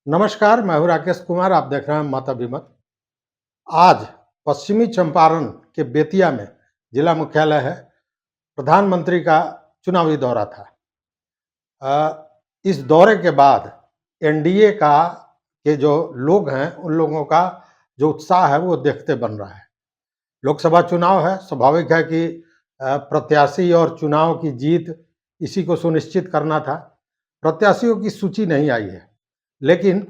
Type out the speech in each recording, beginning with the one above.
नमस्कार, मैं हूँ राकेश कुमार। आप देख रहे हैं मत अभिमत। आज पश्चिमी चंपारण के बेतिया में जिला मुख्यालय है, प्रधानमंत्री का चुनावी दौरा था। इस दौरे के बाद एनडीए का के जो लोग हैं, उन लोगों का जो उत्साह है वो देखते बन रहा है। लोकसभा चुनाव है, स्वाभाविक है कि प्रत्याशी और चुनाव की जीत इसी को सुनिश्चित करना था। प्रत्याशियों की सूची नहीं आई है, लेकिन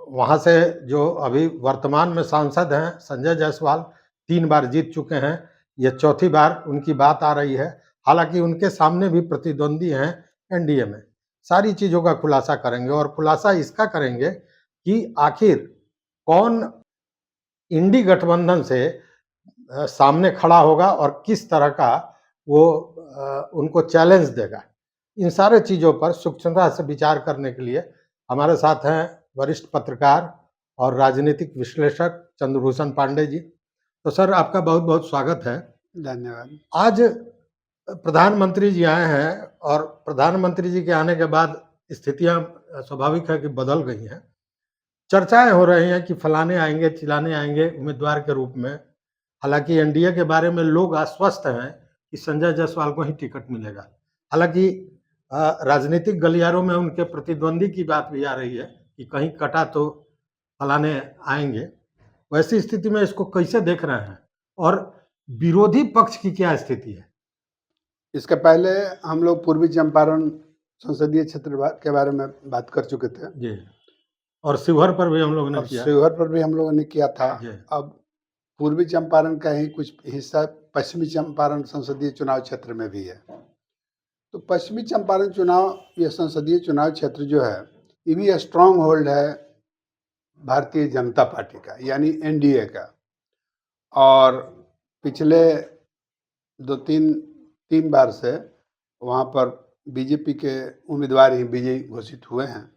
वहाँ से जो अभी वर्तमान में सांसद हैं संजय जायसवाल 3 बार जीत चुके हैं, ये चौथी बार उनकी बात आ रही है। हालाँकि उनके सामने भी प्रतिद्वंदी हैं एनडीए में। सारी चीज़ों का खुलासा करेंगे और खुलासा इसका करेंगे कि आखिर कौन इंडी गठबंधन से सामने खड़ा होगा और किस तरह का वो उनको चैलेंज देगा। इन सारे चीज़ों पर सूक्ष्मता से विचार करने के लिए हमारे साथ हैं वरिष्ठ पत्रकार और राजनीतिक विश्लेषक चंद्रभूषण पांडे जी। तो सर, आपका बहुत-बहुत स्वागत है। धन्यवाद। आज प्रधानमंत्री जी आए हैं और प्रधानमंत्री जी के आने के बाद स्थितियाँ स्वाभाविक है कि बदल गई हैं। चर्चाएँ हो रही हैं कि फलाने आएँगे, चिलाने आएँगे उम्मीदवार के रूप में। हालाँकि एनडीए के बारे में लोग आश्वस्त हैं कि संजय जायसवाल को ही टिकट मिलेगा। हालाँकि राजनीतिक गलियारों में उनके प्रतिद्वंदी की बात भी आ रही है कि कहीं कटा तो फलाने आएँगे। वैसी स्थिति में इसको कैसे देख रहे हैं? और विरोधी पक्ष की क्या स्थिति है? इसके पहले हम लोग पूर्वी चंपारण संसदीय क्षेत्र के बारे में बात कर चुके थे जी। और शिवहर पर भी हम लोगों ने और किया। शिवहर पर भी हम लोगों ने किया था। जी। अब पूर्वी चंपारण का ही कुछ हिस्सा पश्चिमी चंपारण संसदीय चुनाव क्षेत्र में भी है। तो पश्चिमी चंपारण चुनाव ये संसदीय चुनाव क्षेत्र जो है, ये भी स्ट्रांग होल्ड है भारतीय जनता पार्टी का, यानी एनडीए का। और पिछले 3 बार से वहाँ पर बीजेपी के उम्मीदवार ही विजयी घोषित हुए हैं।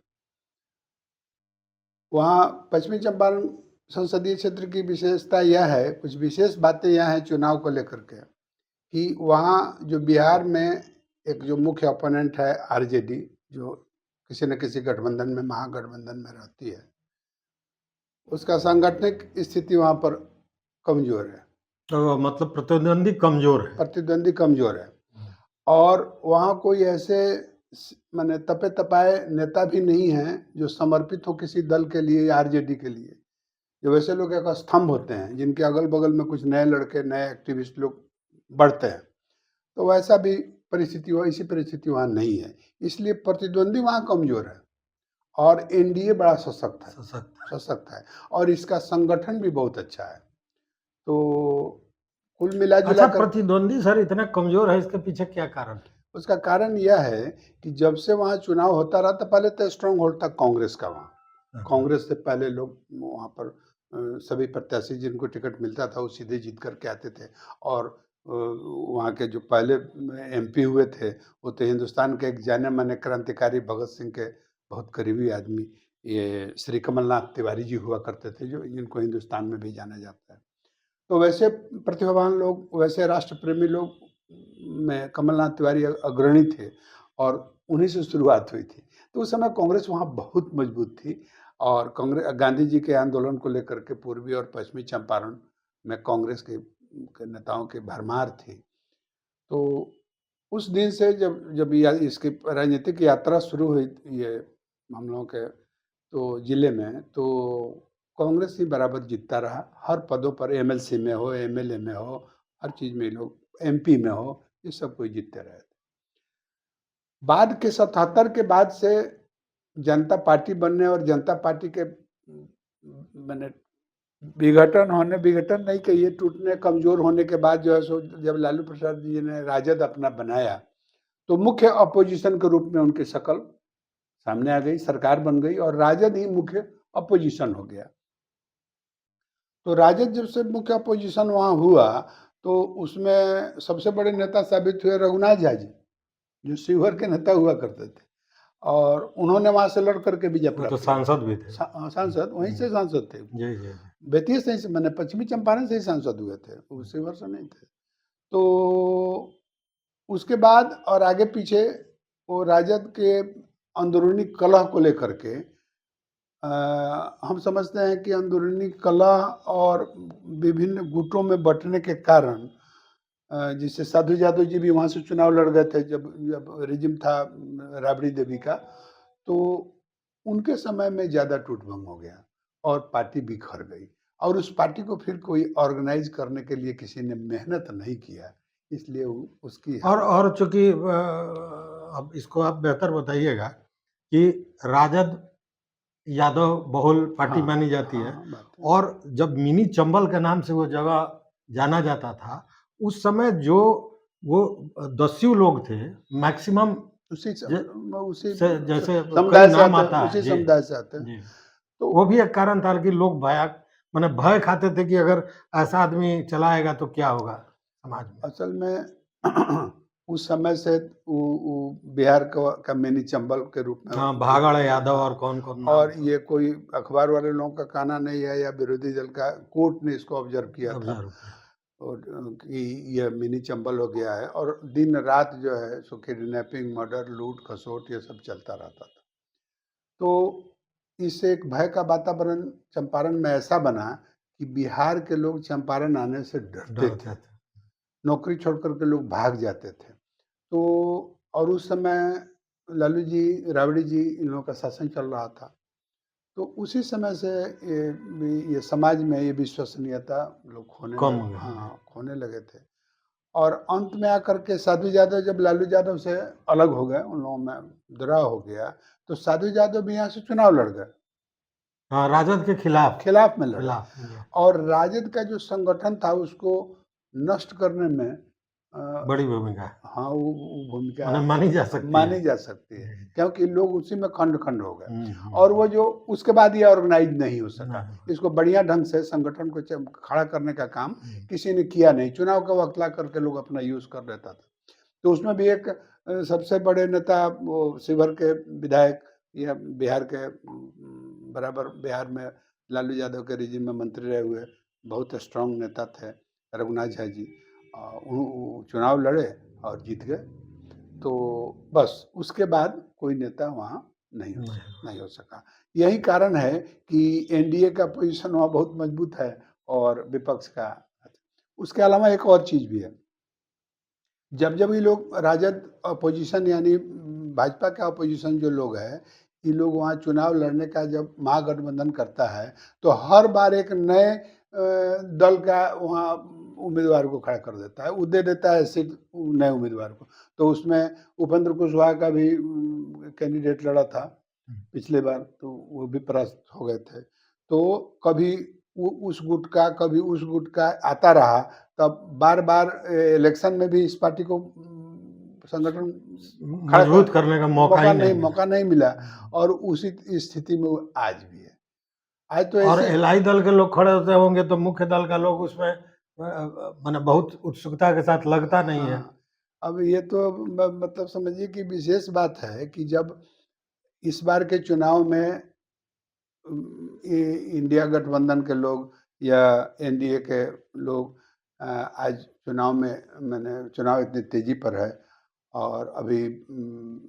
वहाँ पश्चिमी चंपारण संसदीय क्षेत्र की विशेषता यह है, कुछ विशेष बातें यह हैं चुनाव को लेकर के, कि वहाँ जो बिहार में एक जो मुख्य ओपोनेंट है आरजेडी, जो किसी न किसी गठबंधन में, महागठबंधन में रहती है, उसका सांगठनिक स्थिति वहाँ पर कमजोर है। तो मतलब प्रतिद्वंदी कमज़ोर है। प्रतिद्वंदी कमजोर है और वहाँ कोई ऐसे माने तपे तपाए नेता भी नहीं हैं जो समर्पित हो किसी दल के लिए या आरजेडी के लिए। जो वैसे लोग एक स्तंभ होते हैं जिनके अगल बगल में कुछ नए लड़के, नए एक्टिविस्ट लोग बढ़ते हैं, तो वैसा भी इसी परिस्थिति वहाँ नहीं है। इसलिए प्रतिद्वंदी वहाँ कमजोर है और एनडीए बड़ा सशक्त है और इसका संगठन भी बहुत अच्छा है। तो कुल मिला जुला अच्छा, कर प्रतिद्वंदी सर इतना कमज़ोर है, इसके पीछे क्या कारण है? उसका कारण यह है कि जब से वहाँ चुनाव होता रहा, तो पहले तो स्ट्रांग होल्ड था कांग्रेस का वहाँ। कांग्रेस से पहले लोग वहाँ पर सभी प्रत्याशी जिनको टिकट मिलता था वो सीधे जीत करके आते थे और वहाँ के जो पहले एमपी हुए थे वो तो हिंदुस्तान के एक जाने माने क्रांतिकारी भगत सिंह के बहुत करीबी आदमी ये श्री कमलनाथ तिवारी जी हुआ करते थे, जो जिनको हिंदुस्तान में भी जाना जाता है। तो वैसे प्रतिभावान लोग, वैसे राष्ट्र प्रेमी लोग में कमलनाथ तिवारी अग्रणी थे और उन्हीं से शुरुआत हुई थी। तो उस समय कांग्रेस वहाँ बहुत मजबूत थी और कांग्रेस गांधी जी के आंदोलन को लेकर के पूर्वी और पश्चिमी चंपारण में कांग्रेस के नेताओं की भरमार थी। तो उस दिन से जब जब इसकी राजनीतिक यात्रा शुरू हुई ये हम लोगों के तो जिले में, तो कांग्रेस ही बराबर जीतता रहा। हर पदों पर एमएलसी में हो, एमएलए में हो, हर चीज़ में लोग, एमपी में हो, ये सब कोई जीतते रहे थे। बाद के 77 के बाद से जनता पार्टी बनने और जनता पार्टी के मैंने विघटन नहीं कहिए, टूटने, कमजोर होने के बाद जो है सो जब लालू प्रसाद जी ने राजद अपना बनाया, तो मुख्य अपोजिशन के रूप में उनकी शक्ल सामने आ गई, सरकार बन गई और राजद ही मुख्य अपोजिशन हो गया। तो राजद जब से मुख्य अपोजिशन वहाँ हुआ, तो उसमें सबसे बड़े नेता साबित हुए रघुनाथ झा जी, जो शिवहर के नेता हुआ करते थे और उन्होंने वहाँ से लड़ करके विजय वो तो प्राप्त सांसद भी थे। सांसद वहीं से सांसद थे। जी, जी, जी। बेतिया से ही, मैंने पश्चिमी चंपारण से ही सांसद हुए थे, वो शिवहर से नहीं थे। तो उसके बाद और आगे पीछे वो राजद के अंदरूनी कलह को लेकर के हम समझते हैं कि अंदरूनी कलह और विभिन्न गुटों में बँटने के कारण जैसे साधु यादव जी भी वहाँ से चुनाव लड़ गए थे जब जब रिजिम था राबड़ी देवी का, तो उनके समय में ज़्यादा टूट-भंग हो गया और पार्टी बिखर गई और उस पार्टी को फिर कोई ऑर्गेनाइज़ करने के लिए किसी ने मेहनत नहीं किया, इसलिए उ उसकी और चूँकि अब इसको आप बेहतर बताइएगा कि राजद यादव बहुल पार्टी हाँ, मानी जाती है हाँ, बात है। और जब मिनी चंबल के नाम से वो जगह जाना जाता था, उस समय जो वो दस्यु लोग थे, मैक्सिमम उसी स ज उसी से जैसे कई समुदाय से नाम आते हैं आता है। उसी जी, समुदाय से आते हैं। जी। तो वो भी एक कारण था कि लोग माने भय खाते थे कि अगर ऐसा आदमी चला आएगा तो क्या होगा समाज में? असल में उस समय से वो बिहार का मिनी चंबल के रूप में हाँ, भागड़ यादव और हाँ, कौन-कौन नाम और सब ये कोई अखबार वाले लोगों का कहना नहीं है या विरोधी दल का, कोर्ट ने इसको ऑब्जर्व किया था ऑब्ज़र्व किया। और कि ये मिनी चंबल हो गया है और दिन-रात जो है सो किडनैपिंग, मर्डर, लूट-खसोट ये सब चलता रहता था। तो इससे एक भय का वातावरण चंपारण में ऐसा बना कि बिहार के लोग चंपारण आने से डरते थे। डरते थे। नौकरी छोड़ कर के लोग भाग जाते थे। तो और उस समय लालू जी, राबड़ी जी इन लोगों का शासन चल रहा था। तो उसी समय से ये समाज में ये विश्वसनीयता लोग कम हो गया। जी। हाँ, खोने लगे थे। और अंत में आकर के साधु यादव जब लालू यादव से अलग हो गए, उन लोगों में दरार हो गया, तो साधु यादव भी यहाँ से चुनाव लड़ गए, हाँ, राजद के खिलाफ खिलाफ में लड़े खिलाफ जी, और राजद का जो संगठन था उसको नष्ट करने में बड़ी भूमिका है। हाँ, वो भूमिका माने मानी जा सकती है। मानी जा सकती है, जी। क्योंकि लोग उसी में खंड-खंड हो गए हुँ, हुँ, और हुँ। वो जो उसके बाद ये ऑर्गेनाइज़ नहीं हो सका। नहीं। इसको बढ़िया ढंग से संगठन को खड़ा करने का काम हुँ। किसी ने किया नहीं। चुनाव का वक़्त ला करके लोग अपना यूज़ कर लेता था। तो उसमें भी एक सबसे बड़े नेता वो शिवहर के विधायक या बिहार के बराबर बिहार में लालू यादव के रेजिम में मंत्री रहे हुए बहुत स्ट्रॉन्ग नेता थे, रघुनाथ झा जी। वो चुनाव लड़े और जीत गए। तो बस उसके बाद कोई नेता वहाँ नहीं। नहीं हो सका। यही कारण है कि एनडीए का पोज़ीशन वहाँ बहुत मजबूत है और विपक्ष का। उसके अलावा एक और चीज़ भी है। जब ये लोग राजद अपोज़िशन यानी भाजपा का अपोज़िशन जो लोग हैं, ये लोग वहाँ चुनाव लड़ने का जब महागठबंधन करता है, तो हर बार एक नए दल का वहाँ उम्मीदवार को खड़ा कर देता है। वो दे देता है सीट नए उम्मीदवार को। तो उसमें उपेंद्र कुशवाहा का भी कैंडिडेट लड़ा था हुँ। पिछले बार, तो वो भी परास्त हो गए थे। तो कभी उस गुट का, कभी उस गुट का आता रहा, तब बार-बार इलेक्शन में भी इस पार्टी को संगठन खड़ा मजबूत करने का मौका ही नहीं मिला। मौका नहीं मिला हुँ। और उसी स्थिति में वो आज भी है। आज तो और ऐसे एलआई दल के लोग खड़े होते होंगे तो मुख्य दल का लोग उसमें माने बहुत उत्सुकता के साथ लगता नहीं है। हाँ, अब ये तो मतलब समझिए कि विशेष बात है कि जब इस बार के चुनाव में इंडिया गठबंधन के लोग या एनडीए के लोग आज चुनाव में मैंने चुनाव इतनी तेजी पर है और अभी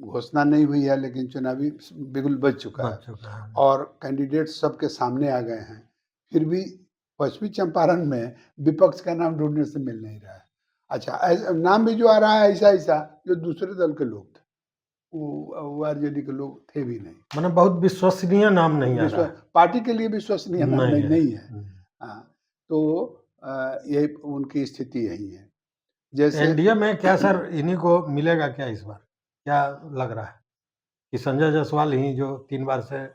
घोषणा नहीं हुई है लेकिन चुनावी बिगुल बज चुका है बच चुका है। और कैंडिडेट सबके सामने आ गए हैं। फिर भी पश्चिमी चंपारण में विपक्ष का नाम ढूंढने से मिल नहीं रहा है। अच्छा, नाम भी जो आ रहा है ऐसा ऐसा जो दूसरे दल के लोग थे, वो आरजेडी के लोग थे भी नहीं। माने बहुत विश्वसनीय नाम नहीं आ विश्व रहा है। पार्टी के लिए विश्वसनीय नाम नहीं है। नहीं है। हुँ। हाँ, तो यही उनकी स्थिति यही है। जैसे एनडीए में क्या सर इन्हीं को मिलेगा क्या इस बार? क्या लग रहा है कि संजय जायसवाल ही जो 3 बार से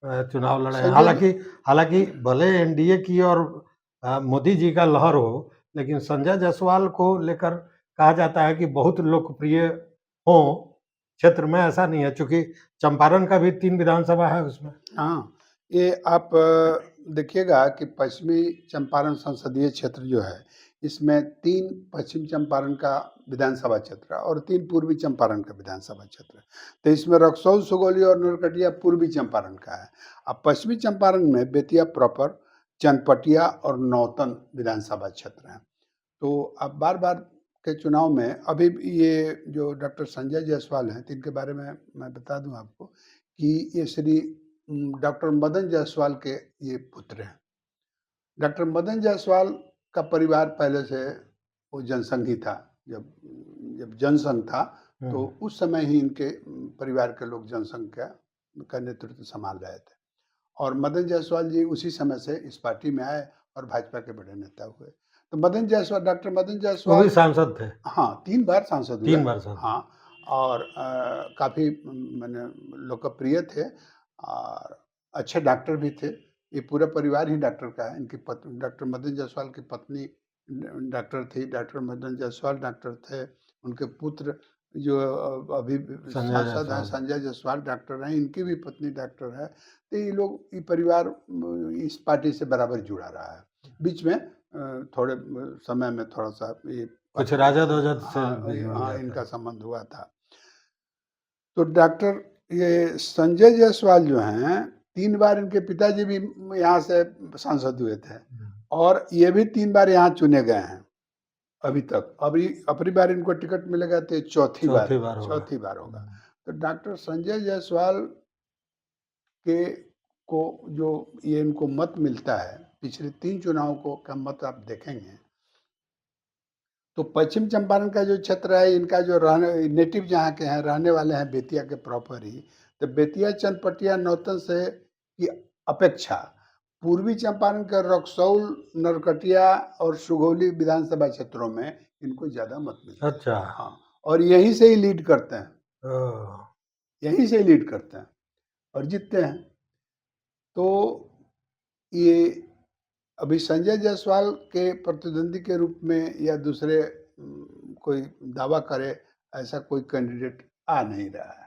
चुनाव लड़े हैं? संजय जी हालाँकि भले एनडीए की और मोदी जी का लहर हो, लेकिन संजय जायसवाल को लेकर कहा जाता है कि बहुत लोकप्रिय हों, क्षेत्र में ऐसा नहीं है चूँकि चंपारण का भी 3 विधानसभा है उसमें। हाँ, ये आप देखिएगा कि पश्चिमी चंपारण संसदीय क्षेत्र जो है, इसमें 3 पश्चिम चंपारण का विधानसभा क्षेत्र है और 3 पूर्वी चंपारण का विधानसभा क्षेत्र है। तो इसमें रक्सौल, सुगौली और नरकटिया पूर्वी चंपारण का है। अब पश्चिमी चंपारण में बेतिया प्रॉपर, चनपटिया और नौतन विधानसभा क्षेत्र हैं। तो अब बार-बार के चुनाव में अभी भी ये जो डॉक्टर संजय जायसवाल हैं, तो इनके बारे में मैं बता दूँ आपको कि ये श्री डॉक्टर मदन जायसवाल के ये पुत्र हैं। डॉक्टर मदन जायसवाल का परिवार पहले से वो जनसंघी था। जब जब जनसंघ था, तो उस समय ही इनके परिवार के लोग जनसंघ का नेतृत्व संभाल रहे थे। और मदन जायसवाल जी उसी समय से इस पार्टी में आए और भाजपा के बड़े नेता हुए। तो डॉक्टर मदन वो भी जायसवाल सांसद थे। हाँ, 3 बार सांसद हुए। 3 बार सांसद। हाँ, और काफ़ी माने लोकप्रिय थे और अच्छे डॉक्टर भी थे। ये पूरा परिवार ही डॉक्टर का है। इनकी पत्नी डॉक्टर मदन जायसवाल की पत्नी डॉक्टर थी, डॉक्टर मदन जायसवाल डॉक्टर थे। उनके पुत्र जो अभी संजय सांसद हैं, जायसवाल। संजय जायसवाल डॉक्टर हैं, इनकी भी पत्नी डॉक्टर है। तो ये परिवार इस पार्टी से बराबर जुड़ा रहा है। बीच में थोड़े समय में थोड़ा-सा ये कुछ पार्टी राजद-वाजद से हाँ, भी हो हाँ, गया इनका था। संबंध हुआ था। तो डॉक्टर ये संजय जायसवाल जो हैं, 3 बार इनके पिताजी भी यहाँ से सांसद हुए थे और ये भी 3 बार यहाँ चुने गए हैं, अभी तक। अभी अपनी बार इनको टिकट मिलेगा तो ये चौथी चौथी बार होगा। चौथी बार होगा। तो डॉक्टर संजय जायसवाल के को जो ये इनको मत मिलता है, पिछले 3 चुनाव को का मत आप देखेंगे, तो पश्चिम चंपारण का जो क्षेत्र है, इनका जो नेटिव जहाँ के हैं, रहने वाले हैं बेतिया के प्रॉपर ही। तो बेतिया, चनपटिया, नौतन से की अपेक्षा पूर्वी चंपारण के रक्सौल, नरकटिया और सुगौली विधानसभा क्षेत्रों में इनको ज़्यादा मत मिलते हैं। अच्छा। हाँ, और यहीं से ही लीड करते हैं। ओह! यहीं से ही लीड करते हैं और जीतते हैं। तो ये अभी संजय जायसवाल के प्रतिद्वंदी के रूप में या दूसरे कोई दावा करे, ऐसा कोई कैंडिडेट आ नहीं रहा है।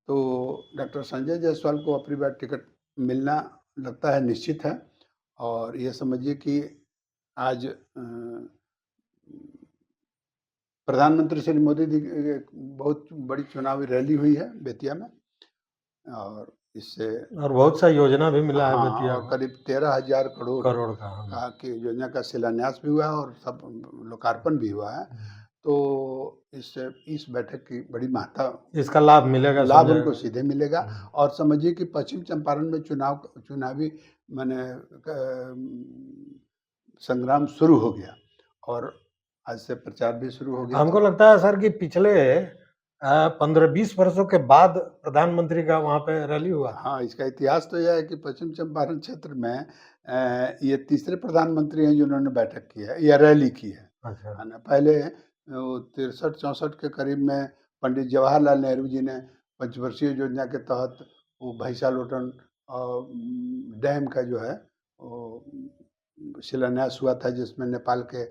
तो डॉक्टर संजय जायसवाल को अपनी बार टिकट मिलना लगता है निश्चित है और ये समझिए कि आज प्रधानमंत्री श्री मोदी जी की एक बहुत बड़ी चुनावी रैली हुई है बेतिया में और इससे और बहुत सा योजना भी मिला है हाँ, बेतिया और को। करीब 13,000 करोड़ करोड़ का। हाँ। का की योजना का शिलान्यास भी हुआ है और सब लोकार्पण भी हुआ है। तो इससे इस बैठक की बड़ी महत्ता इसका लाभ मिलेगा लाभ संजय उनको सीधे मिलेगा और समझिए कि पश्चिम चंपारण में चुनावी माने संग्राम शुरू हो गया और आज से प्रचार भी शुरू हो गया। हमको लगता है सर कि पिछले 15-20 वर्षों के बाद प्रधानमंत्री का वहाँ पे रैली हुआ। हाँ, इसका इतिहास तो यह है कि पश्चिम चंपारण क्षेत्र में ये तीसरे प्रधानमंत्री हैं जिन्होंने बैठक की है या रैली की है। अच्छा। है ना? पहले वो 63-64 के करीब में पंडित जवाहरलाल नेहरू जी ने पंचवर्षीय योजना के तहत वो भैंसालोटन डैम का जो है वो शिलान्यास हुआ था जिसमें नेपाल के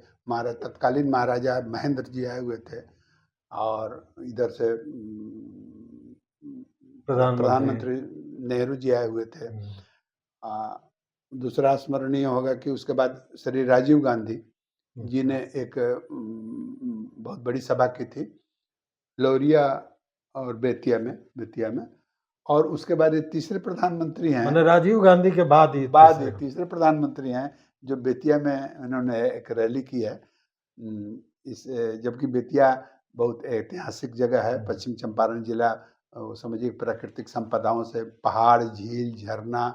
तत्कालीन महाराजा महेंद्र जी आए हुए थे और इधर से प्रधानमंत्री नेहरू जी आए हुए थे। दूसरा स्मरणीय होगा कि उसके बाद श्री राजीव गांधी जी ने एक बहुत बड़ी सभा की थी लौरिया और बेतिया में और उसके बाद ये तीसरे प्रधानमंत्री हैं। माने राजीव गांधी के बाद ये तीसरे प्रधानमंत्री हैं जो बेतिया में उन्होंने एक रैली की है। इस जबकि बेतिया बहुत ऐतिहासिक जगह है, पश्चिम चंपारण जिला समझिए प्राकृतिक संपदाओं से पहाड़, झील, झरना,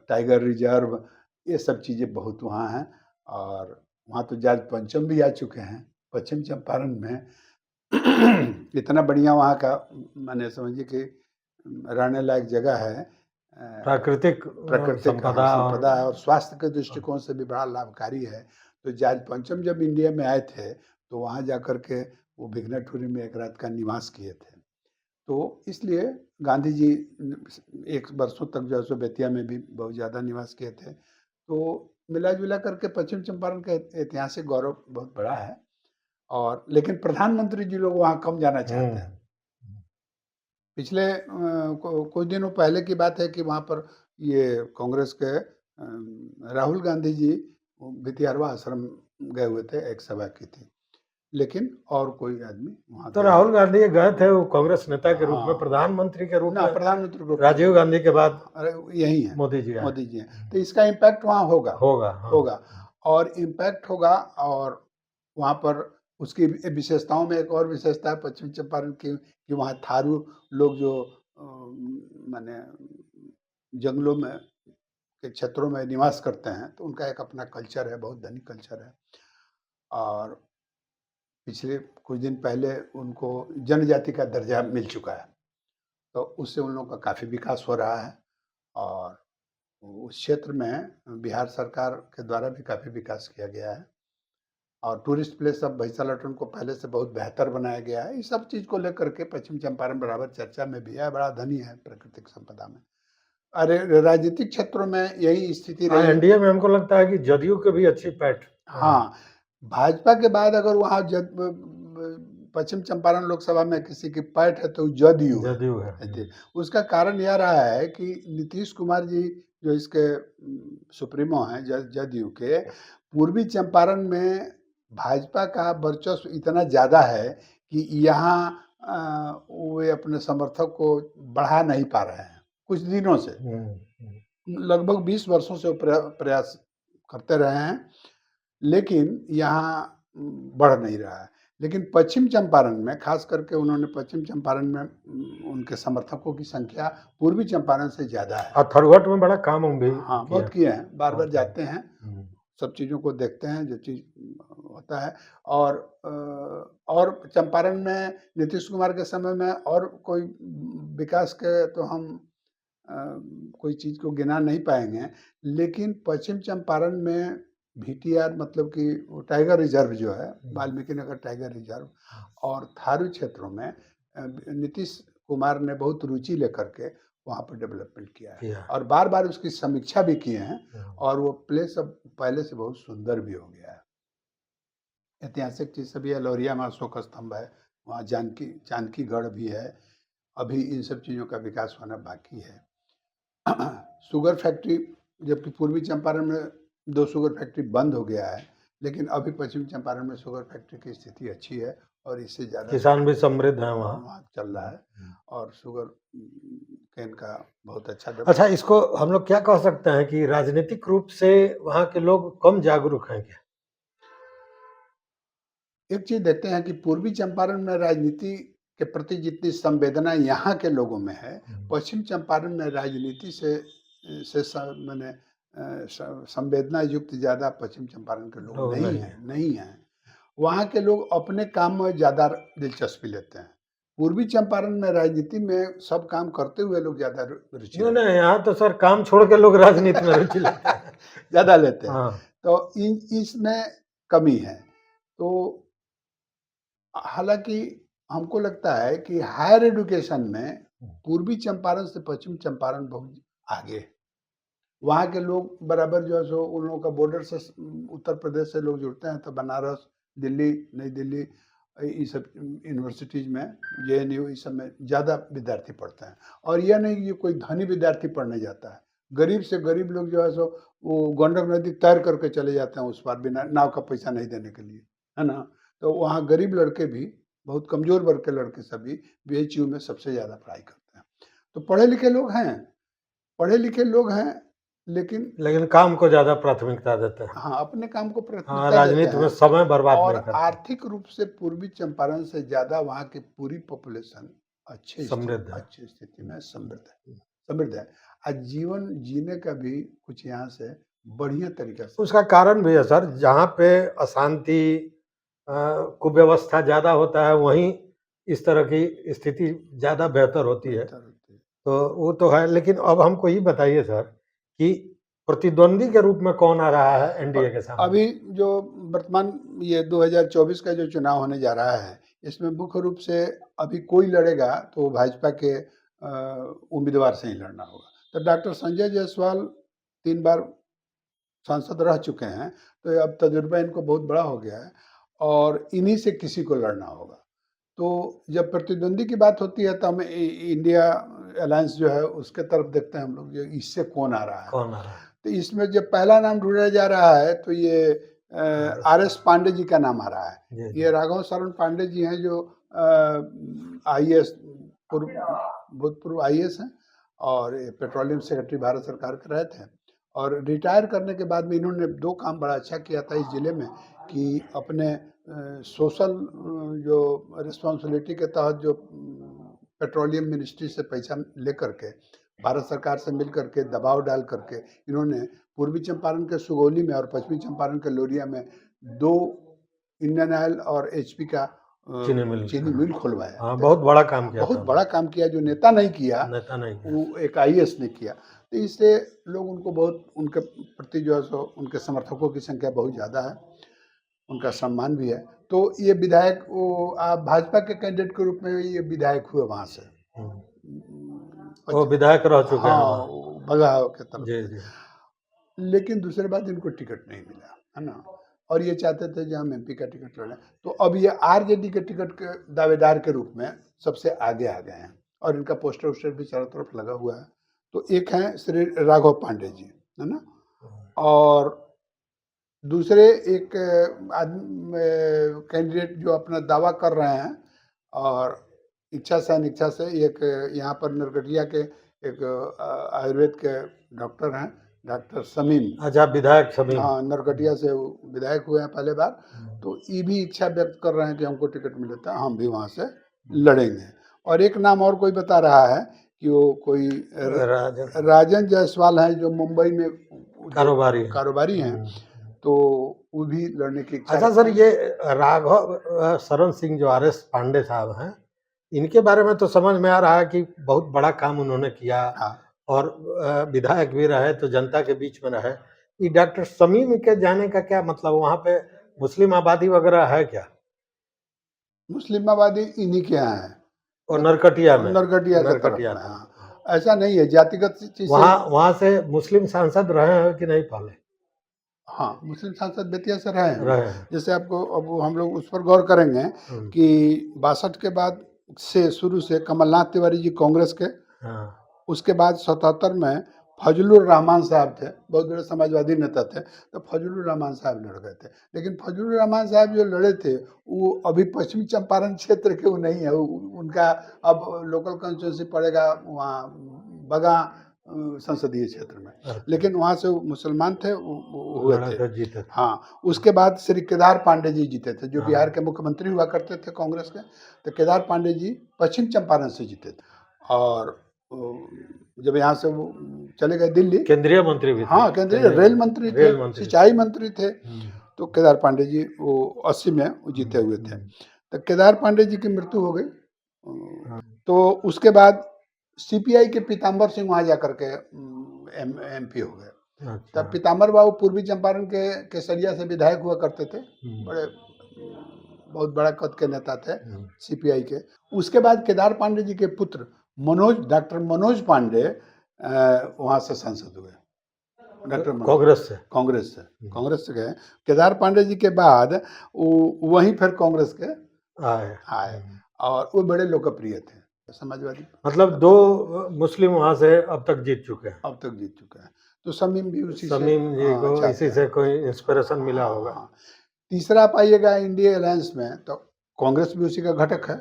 टाइगर रिजर्व ये सब चीज़ें बहुत वहाँ हैं और वहाँ तो जाट पंचम भी आ चुके हैं पश्चिम चंपारण में। इतना बढ़िया वहाँ का माने समझिए कि रहने लायक जगह है। प्राकृतिक संपदा है और स्वास्थ्य के दृष्टिकोण से भी बड़ा लाभकारी है। तो जॉर्ज पंचम जब इंडिया में आए थे तो वहाँ जाकर के वो भिगनाठुरी में एक रात का निवास किए थे। तो इसलिए गांधी जी एक वर्षों तक जो है सो बेतिया में भी बहुत ज़्यादा निवास किए थे। तो मिला-जुला करके पश्चिम चंपारण का ऐतिहासिक गौरव बहुत बड़ा है और लेकिन प्रधानमंत्री जी लोग वहाँ कम जाना चाहते हैं। पिछले कुछ दिनों पहले की बात है कि वहाँ पर ये कांग्रेस के राहुल गांधी जी भितियारवा आश्रम गए हुए थे, एक सभा की थी। लेकिन और कोई आदमी वहाँ तो राहुल गांधी गए थे वो कांग्रेस नेता के रूप में, हाँ। प्रधानमंत्री के रूप ना में प्रधानमंत्री को राजीव गांधी के बाद यही है मोदी जी आए। मोदी जी हैं। तो इसका इम्पैक्ट वहाँ होगा हाँ। होगा और इम्पैक्ट होगा और वहाँ पर उसकी विशेषताओं में एक और विशेषता है पश्चिम चंपारण की कि वहाँ थारू लोग जो माने जंगलों में के क्षेत्रों में निवास करते हैं, तो उनका एक अपना कल्चर है, बहुत धनी कल्चर है। और पिछले कुछ दिन पहले उनको जनजाति का दर्जा मिल चुका है, तो उससे उन लोगों का काफ़ी विकास हो रहा है। और उस क्षेत्र में बिहार सरकार के द्वारा भी काफ़ी विकास किया गया है। और टूरिस्ट प्लेस अब भैंसालाटन को पहले से बहुत बेहतर बनाया गया है। इस सब चीज़ को लेकर के पश्चिम चंपारण बराबर चर्चा में भी है, बड़ा धनी है प्राकृतिक संपदा में। अरे राजनीतिक क्षेत्रों में यही स्थिति हाँ, रही है। एनडीए में हमको लगता है कि जदयू की भी अच्छी पैठ है। हाँ, भाजपा के बाद अगर वहाँ पश्चिम चंपारण लोकसभा में किसी की पैठ है तो जदयू है। जदयू है। उसका कारण यह रहा है कि नीतीश कुमार जी जो इसके सुप्रीमो हैं जदयू के, पूर्वी चंपारण में भाजपा का वर्चस्व इतना ज़्यादा है कि यहाँ वे अपने समर्थक को बढ़ा नहीं पा रहे हैं कुछ दिनों से। लगभग 20 वर्षों से वो प्रयास करते रहे हैं, लेकिन यहाँ बढ़ नहीं रहा है। लेकिन पश्चिम चंपारण में खास करके उन्होंने पश्चिम चंपारण में उनके समर्थकों की संख्या पूर्वी चंपारण से ज़्यादा है। अथरवट में बड़ा काम भी हाँ, बहुत किए हैं, बार-बार जाते हैं, हम्म। सब चीज़ों को देखते हैं जो चीज़ होता है। और चंपारण में नीतीश कुमार के समय में और कोई विकास के तो हम कोई चीज़ को गिना नहीं पाएँगे, लेकिन पश्चिम चंपारण में वीटीआर मतलब कि वो टाइगर रिज़र्व जो है, वाल्मीकि नगर टाइगर रिज़र्व और थारू क्षेत्रों में नीतीश कुमार ने बहुत रुचि लेकर के वहाँ पर डेवलपमेंट किया है और बार-बार उसकी समीक्षा भी किए हैं और वो प्लेस अब पहले से बहुत सुंदर भी हो गया है। ऐतिहासिक चीज़ सभी है, लौरिया में अशोक स्तंभ है, वहाँ जानकीगढ़ भी है। अभी इन सब चीज़ों का विकास होना बाकी है। शुगर फैक्ट्री, जबकि पूर्वी चंपारण में 2 शुगर फैक्ट्री बंद हो गया है, लेकिन अभी पश्चिम चंपारण में शुगर फैक्ट्री की स्थिति अच्छी है और इससे ज़्यादा किसान भी समृद्ध हैं वहाँ चल रहा है और शुगर केन का बहुत अच्छा अच्छा, इसको हम लोग क्या कह सकते हैं कि राजनीतिक रूप से वहाँ के लोग कम जागरूक हैं क्या? एक चीज़ देखते हैं कि पूर्वी चंपारण में राजनीति के प्रति जितनी संवेदना यहाँ के लोगों में है, पश्चिम चंपारण में राजनीति से मैंने संवेदना युक्त ज़्यादा पश्चिम चंपारण के लोग नहीं हैं। वहाँ के लोग अपने काम में ज़्यादा दिलचस्पी लेते हैं। पूर्वी चंपारण में राजनीति में सब काम करते हुए लोग ज़्यादा रुचि नहीं, यहाँ तो सर काम छोड़ के लोग राजनीति में रुचि लेते हैं। ज़्यादा लेते हैं। हाँ। तो इसमें कमी है। तो हालांकि हमको लगता है कि हायर एजुकेशन में पूर्वी चंपारण से पश्चिम चंपारण बहुत आगे है। वहाँ के लोग बराबर जो है सो उन लोगों का बॉर्डर से उत्तर प्रदेश से लोग जुड़ते हैं, तो बनारस, दिल्ली, नई दिल्ली, ये सब यूनिवर्सिटीज़ में, जेएनयू, इस सब में ज़्यादा विद्यार्थी पढ़ते हैं। और यह नहीं कि कोई धनी विद्यार्थी पढ़ने जाता है, गरीब से गरीब लोग जो है सो वो गंडक नदी तैर करके चले जाते हैं उस पार बिना नाव का पैसा नहीं देने के लिए, है ना। तो वहाँ गरीब लड़के भी, बहुत कमज़ोर वर्ग के लड़के सभी बीएचयू में सबसे ज़्यादा पढ़ाई करते हैं। तो पढ़े लिखे लोग हैं, लेकिन काम को ज़्यादा प्राथमिकता देते हैं। हाँ, अपने काम को प्राथमिकता हाँ, राजनीति में समय बर्बाद नहीं करते। और आर्थिक रूप से पूर्वी चंपारण से ज़्यादा वहाँ की पूरी पॉपुलेशन अच्छी स्थिति में समृद्ध है। आज जीवन जीने का भी कुछ यहाँ से बढ़िया तरीका से उसका कारण भी है सर, जहाँ पे अशांति कुव्यवस्था ज़्यादा होता है, वहीं इस तरह की स्थिति ज़्यादा बेहतर होती है। तो वो तो है, लेकिन अब हमको ये बताइए सर कि प्रतिद्वंदी के रूप में कौन आ रहा है एनडीए के सामने? अभी जो वर्तमान ये 2024 का जो चुनाव होने जा रहा है, इसमें मुख्य रूप से अभी कोई लड़ेगा तो भाजपा के उम्मीदवार से ही लड़ना होगा। तो डॉक्टर संजय जायसवाल 3 बार सांसद रह चुके हैं, तो अब तजुर्बा इनको बहुत बड़ा हो गया है और इन्हीं से किसी को लड़ना होगा। तो जब प्रतिद्वंदी की बात होती है तो हम इंडिया अलायंस जो है उसके तरफ देखते हैं हम लोग, जो इससे कौन आ रहा है। तो इसमें जब पहला नाम ढूंढा जा रहा है तो ये आरएस पांडे जी का नाम आ रहा है। ये राघव शरण पांडे जी हैं जो आईएएस भूतपूर्व आईएएस हैं और पेट्रोलियम सेक्रेटरी भारत सरकार के रहे थे और रिटायर करने के बाद में इन्होंने 2 काम बड़ा अच्छा किया था इस जिले में कि अपने सोशल जो रिस्पॉन्सिबिलिटी के तहत जो पेट्रोलियम मिनिस्ट्री से पैसा लेकर के भारत सरकार से मिल करके दबाव डाल करके इन्होंने पूर्वी चंपारण के सुगौली में और पश्चिमी चंपारण के लोरिया में 2 इंडियन ऑयल और एचपी का चीनी मिल खुलवाया। हाँ, बहुत बड़ा काम किया बहुत था। बड़ा काम किया, जो नेता नहीं किया, नेता नहीं किया। वो एक आईएएस ने किया। तो इससे लोग उनको बहुत, उनके प्रति जो है सो उनके समर्थकों की संख्या बहुत ज़्यादा है, उनका सम्मान भी है। तो ये विधायक वो भाजपा के कैंडिडेट के रूप में ये विधायक हुए वहाँ से। वो विधायक रह चुके हैं हाँ, वहाँ। बगाव के तरफ जी से। जी। लेकिन दूसरी बात, इनको टिकट नहीं मिला, है ना, और ये चाहते थे कि हम एमपी का टिकट लड़ें। तो अब ये आरजेडी के टिकट के दावेदार के रूप में सबसे आगे आ गए हैं और इनका पोस्टर वोस्टर भी चारों तरफ लगा हुआ है। तो एक हैं श्री राघव पांडे जी, है ना, और दूसरे एक कैंडिडेट जो अपना दावा कर रहे हैं और इच्छा से अनिच्छा से, एक यहाँ पर नरकटिया के एक आयुर्वेद के डॉक्टर हैं, डॉक्टर समीम। अच्छा, विधायक समीम। हाँ, नरकटिया से वो विधायक हुए हैं पहले बार। तो ये भी इच्छा व्यक्त कर रहे हैं कि हमको टिकट मिले तो हम भी वहाँ से लड़ेंगे। और एक नाम और कोई बता रहा है कि वो कोई राजन जायसवाल हैं, जो मुंबई में कारोबारी हैं, तो वो भी लड़ने की इच्छा। अच्छा सर, ये राघव शरण सिंह जो आरएस पांडे साहब हैं, इनके बारे में तो समझ में आ रहा है कि बहुत बड़ा काम उन्होंने किया। हाँ, और विधायक भी रहे तो जनता के बीच में रहे। ये डॉक्टर समीम के जाने का क्या मतलब, वहाँ पे मुस्लिम आबादी वगैरह है क्या? मुस्लिम आबादी इन्हीं के यहाँ है, और नरकटिया में, नरकटिया के तरफ में। हाँ, ऐसा नहीं है जातिगत चीज। वहाँ से मुस्लिम सांसद रहे हैं कि नहीं पहले? हाँ, मुस्लिम सांसद बेतिया से रहे हैं। जैसे आपको अब हम लोग उस पर गौर करेंगे कि 62 के बाद से शुरू से कमलनाथ तिवारी जी कांग्रेस के, उसके बाद 77 में फजलुर रहमान साहब थे, बहुत बड़े समाजवादी नेता थे, तो फजलुर रहमान साहब लड़ गए थे। लेकिन फजलुर रहमान साहब जो लड़े थे वो अभी पश्चिमी चंपारण क्षेत्र के वो नहीं है, उनका अब लोकल कंस्टिट्यूंसी पड़ेगा वहाँ बगा संसदीय क्षेत्र में। लेकिन वहाँ से मुसलमान थे, हुए थे। हाँ, उसके बाद श्री केदार पांडे जी जीते थे, जो बिहार के मुख्यमंत्री हुआ करते थे कांग्रेस के। तो केदार पांडे जी पश्चिम चंपारण से जीते थे, और जब यहाँ से वो चले गए दिल्ली, केंद्रीय मंत्री भी थे। हाँ, केंद्रीय रेल मंत्री थे, सिंचाई मंत्री थे। तो केदार पांडे जी वो 80 में जीते हुए थे। तो केदार पांडे जी की मृत्यु हो गई। तो उसके बाद सीपीआई के पीताम्बर सिंह वहाँ जाकर के एमपी हो गए। तब पीताम्बर बाबू पूर्वी चंपारण के केसरिया से विधायक हुआ करते थे, बड़े बहुत बड़ा कद के नेता थे सीपीआई के। उसके बाद केदार पांडे जी के पुत्र डॉक्टर मनोज पांडे वहाँ से सांसद हुए, डॉक्टर कांग्रेस से गए। केदार पांडे जी के बाद वहीं फिर कांग्रेस के आए और वो बड़े लोकप्रिय थे, समाजवादी। मतलब 2 मुस्लिम वहाँ से अब तक जीत चुके हैं। तो समीम भी उसी जी को इसी से कोई इंस्पिरेशन मिला होगा। तीसरा पाइएगा इंडिया अलायंस में, तो कांग्रेस भी उसी का घटक है।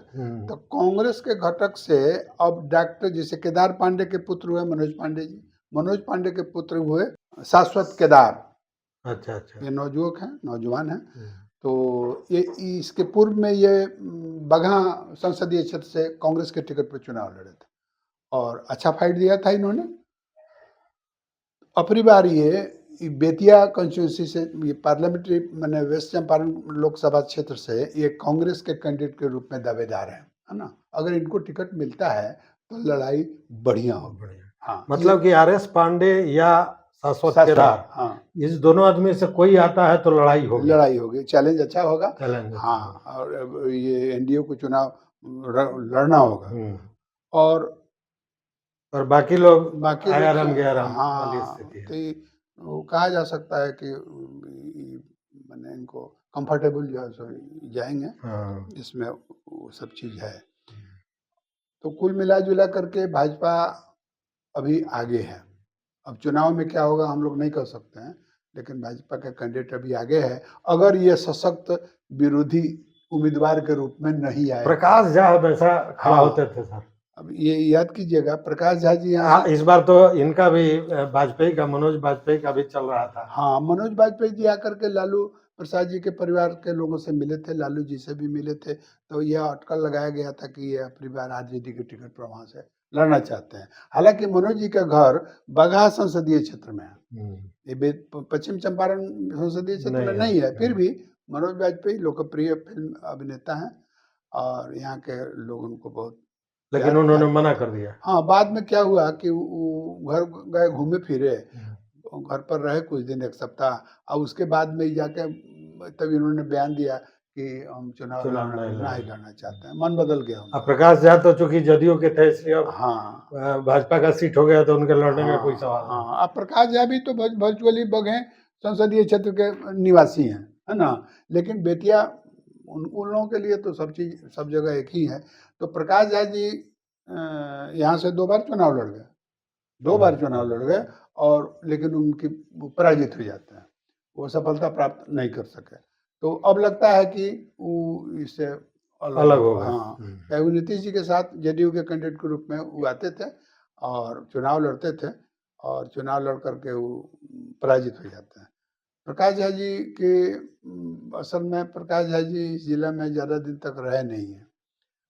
तो कांग्रेस के घटक से अब डॉक्टर, जैसे केदार पांडे के पुत्र हुए मनोज पांडे जी, मनोज पांडे के पुत्र हुए शाश्वत केदार। अच्छा, ये नौजवान हैं। तो ये इसके पूर्व में ये बगहा संसदीय क्षेत्र से कांग्रेस के टिकट पर चुनाव लड़े थे और अच्छा फाइट दिया था इन्होंने। अपनी बार ये बेतिया कंस्टिट्यूंसी से, ये पार्लियामेंट्री मैंने वेस्ट चंपारण लोकसभा क्षेत्र से ये कांग्रेस के कैंडिडेट के रूप में दावेदार है ना। अगर इनको टिकट मिलता है तो लड़ाई बढ़िया होगी। हाँ, मतलब कि आरएस पांडे या शाश्वत केदार, हाँ, इस दोनों आदमी से कोई आता है तो लड़ाई होगी। चैलेंज अच्छा होगा। हाँ, और ये एनडीए को चुनाव लड़ना होगा। और बाकी लोग आराम के आराम। हाँ, तो वो कहा जा सकता है कि मैंने इनको कंफर्टेबल जो है जाएंगे। हाँ, इसमें वो सब चीज है। तो कुल मिला जुला करके भाजपा अभी आगे है। अब चुनाव में क्या होगा हम लोग नहीं कह सकते हैं, लेकिन भाजपा का कैंडिडेट अभी आगे है, अगर ये सशक्त विरोधी उम्मीदवार के रूप में नहीं आए। प्रकाश झा हमेशा खड़ा होते थे सर। अब ये याद कीजिएगा, प्रकाश झा जी इस बार तो इनका भी वाजपेयी का, मनोज वाजपेयी का भी चल रहा था। हाँ, मनोज वाजपेयी जी आकर के लालू प्रसाद जी के परिवार के लोगों से मिले थे, लालू जी से भी मिले थे, तो यह अटकल लगाया गया था कि ये अपनी बार आरजेडी के टिकट पर वहाँ से लड़ना चाहते हैं। हालाँकि मनोज जी का घर बगहा संसदीय क्षेत्र में है। ये पश्चिम चंपारण संसदीय क्षेत्र में नहीं है, फिर भी मनोज वाजपेयी लोकप्रिय फिल्म अभिनेता हैं और यहाँ के लोग उनको बहुत लेकिन उन्होंने मना कर दिया। हाँ, बाद में क्या हुआ कि वो घर गए, घूमे फिरे, घर पर रहे कुछ दिन, 1 सप्ताह, और उसके बाद में जाके तभी उन्होंने बयान दिया कि हम चुनाव नहीं लड़ना चाहते हैं, मन बदल गया उनका। अब प्रकाश झा तो चूंकि जदयू के थे, इसलिए अब हाँ, भाजपा का सीट हो गया तो उनके लड़ने में कोई सवाल नहीं। हाँ, अब प्रकाश झा भी तो वर्चुअली बगहें संसदीय क्षेत्र के निवासी हैं, है ना, लेकिन बेतिया उन लोगों के लिए तो सब चीज सब जगह एक ही है। तो प्रकाश झा जी यहाँ से 2 बार चुनाव लड़ गए, 2 बार चुनाव लड़ गए, और लेकिन उनकी पराजित हो जाते हैं, वो सफलता प्राप्त नहीं कर सके। तो अब लगता है कि वो इससे अलग हो गए। हाँ, वो नीतीश जी के साथ जदयू के कैंडिडेट के रूप में वो आते थे और चुनाव लड़ते थे, और चुनाव लड़ करके वो पराजित हो जाते हैं। प्रकाश झा जी के असल में प्रकाश झा जी इस जिला में ज़्यादा दिन तक रहे नहीं हैं,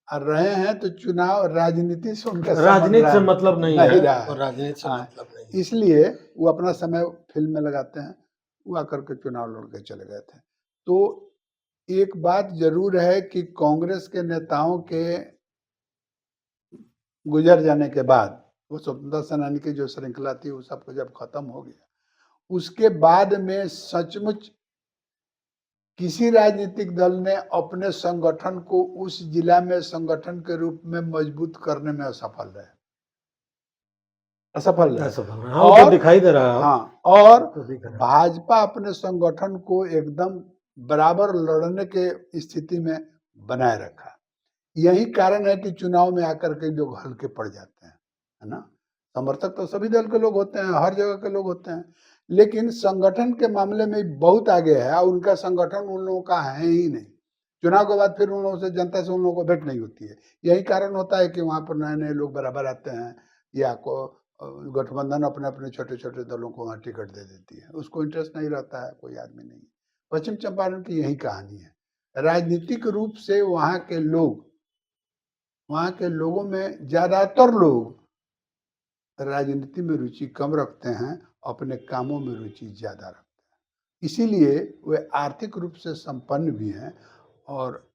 और रहे हैं तो चुनाव राजनीति से उनका राजनीति से मतलब नहीं है, रहा, राजनीति से मतलब नहीं। इसलिए वो अपना समय फिल्म में लगाते हैं, वो आकर के चुनाव लड़ के चले गए थे। तो एक बात जरूर है कि कांग्रेस के नेताओं के गुजर जाने के बाद, वो स्वतंत्रता सेनानी की जो श्रृंखला थी वो सब जब खत्म हो गया, उसके बाद में सचमुच किसी राजनीतिक दल ने अपने संगठन को उस जिला में संगठन के रूप में मजबूत करने में असफल रहे, असफल रहे। हाँ, और तो दिखाई दे रहा है। हाँ, और भाजपा अपने संगठन को एकदम बराबर लड़ने के स्थिति में बनाए रखा। यही कारण है कि चुनाव में आकर के लोग हल्के पड़ जाते हैं, है ना। समर्थक तो सभी दल के लोग होते हैं, हर जगह के लोग होते हैं, लेकिन संगठन के मामले में बहुत आगे है, और उनका संगठन उन लोगों का है ही नहीं। चुनाव के बाद फिर उन लोगों से, जनता से उन लोगों को भेंट नहीं होती है। यही कारण होता है कि वहाँ पर नए नए लोग बराबर आते हैं, या को गठबंधन अपने अपने छोटे छोटे दलों को वहाँ टिकट दे देती है, उसको इंटरेस्ट नहीं रहता है, कोई आदमी नहीं। पश्चिम चंपारण की यही कहानी है। राजनीतिक रूप से वहाँ के लोगों में ज्यादातर लोग राजनीति में रुचि कम रखते हैं, अपने कामों में रुचि ज्यादा रखते हैं, इसीलिए वे आर्थिक रूप से संपन्न भी हैं, और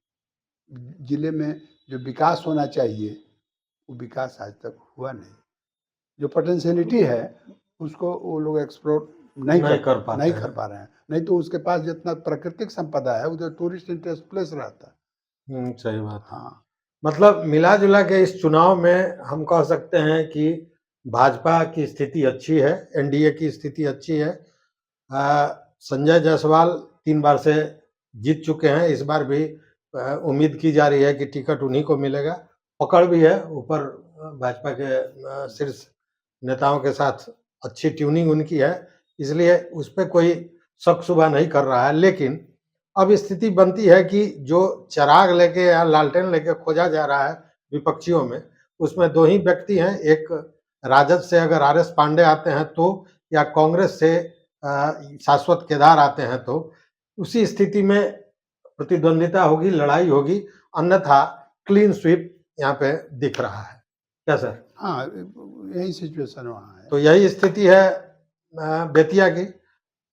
जिले में जो विकास होना चाहिए वो विकास आज तक हुआ नहीं। जो पोटेंशियलिटी है उसको वो लोग एक्सप्लोर नहीं कर पा रहे हैं। नहीं तो उसके पास जितना प्राकृतिक संपदा है उधर टूरिस्ट इंटरेस्ट प्लेस रहता है। सही बात। हाँ, मतलब मिला जुला के इस चुनाव में हम कह सकते हैं कि भाजपा की स्थिति अच्छी है, एनडीए की स्थिति अच्छी है। संजय जायसवाल 3 बार से जीत चुके हैं, इस बार भी उम्मीद की जा रही है कि टिकट उन्हीं को मिलेगा। पकड़ भी है ऊपर, भाजपा के शीर्ष नेताओं के साथ अच्छी ट्यूनिंग उनकी है, इसलिए उस पर कोई शक शुबा नहीं कर रहा है। लेकिन अब स्थिति बनती है कि जो चिराग लेके या लालटेन लेके खोजा जा रहा है विपक्षियों में, उसमें 2 ही व्यक्ति हैं। एक राजद से अगर आर.एस. पांडे आते हैं तो, या कांग्रेस से शाश्वत केदार आते हैं तो, उसी स्थिति में प्रतिद्वंदिता होगी, लड़ाई होगी, अन्यथा क्लीन स्वीप यहाँ पे दिख रहा है। क्या सर? हाँ, यही सिचुएशन वहाँ है। तो यही स्थिति है बेतिया की।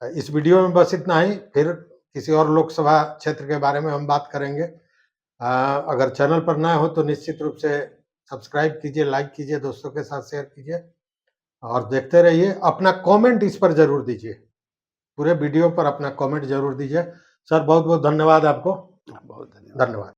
इस वीडियो में बस इतना ही, फिर किसी और लोकसभा क्षेत्र के बारे में हम बात करेंगे। अगर चैनल पर नए हो तो निश्चित रूप से सब्सक्राइब कीजिए, लाइक कीजिए, दोस्तों के साथ शेयर कीजिए, और देखते रहिए। अपना कमेंट इस पर जरूर दीजिए, पूरे वीडियो पर अपना कमेंट जरूर दीजिए। सर बहुत बहुत धन्यवाद आपको। बहुत धन्यवाद।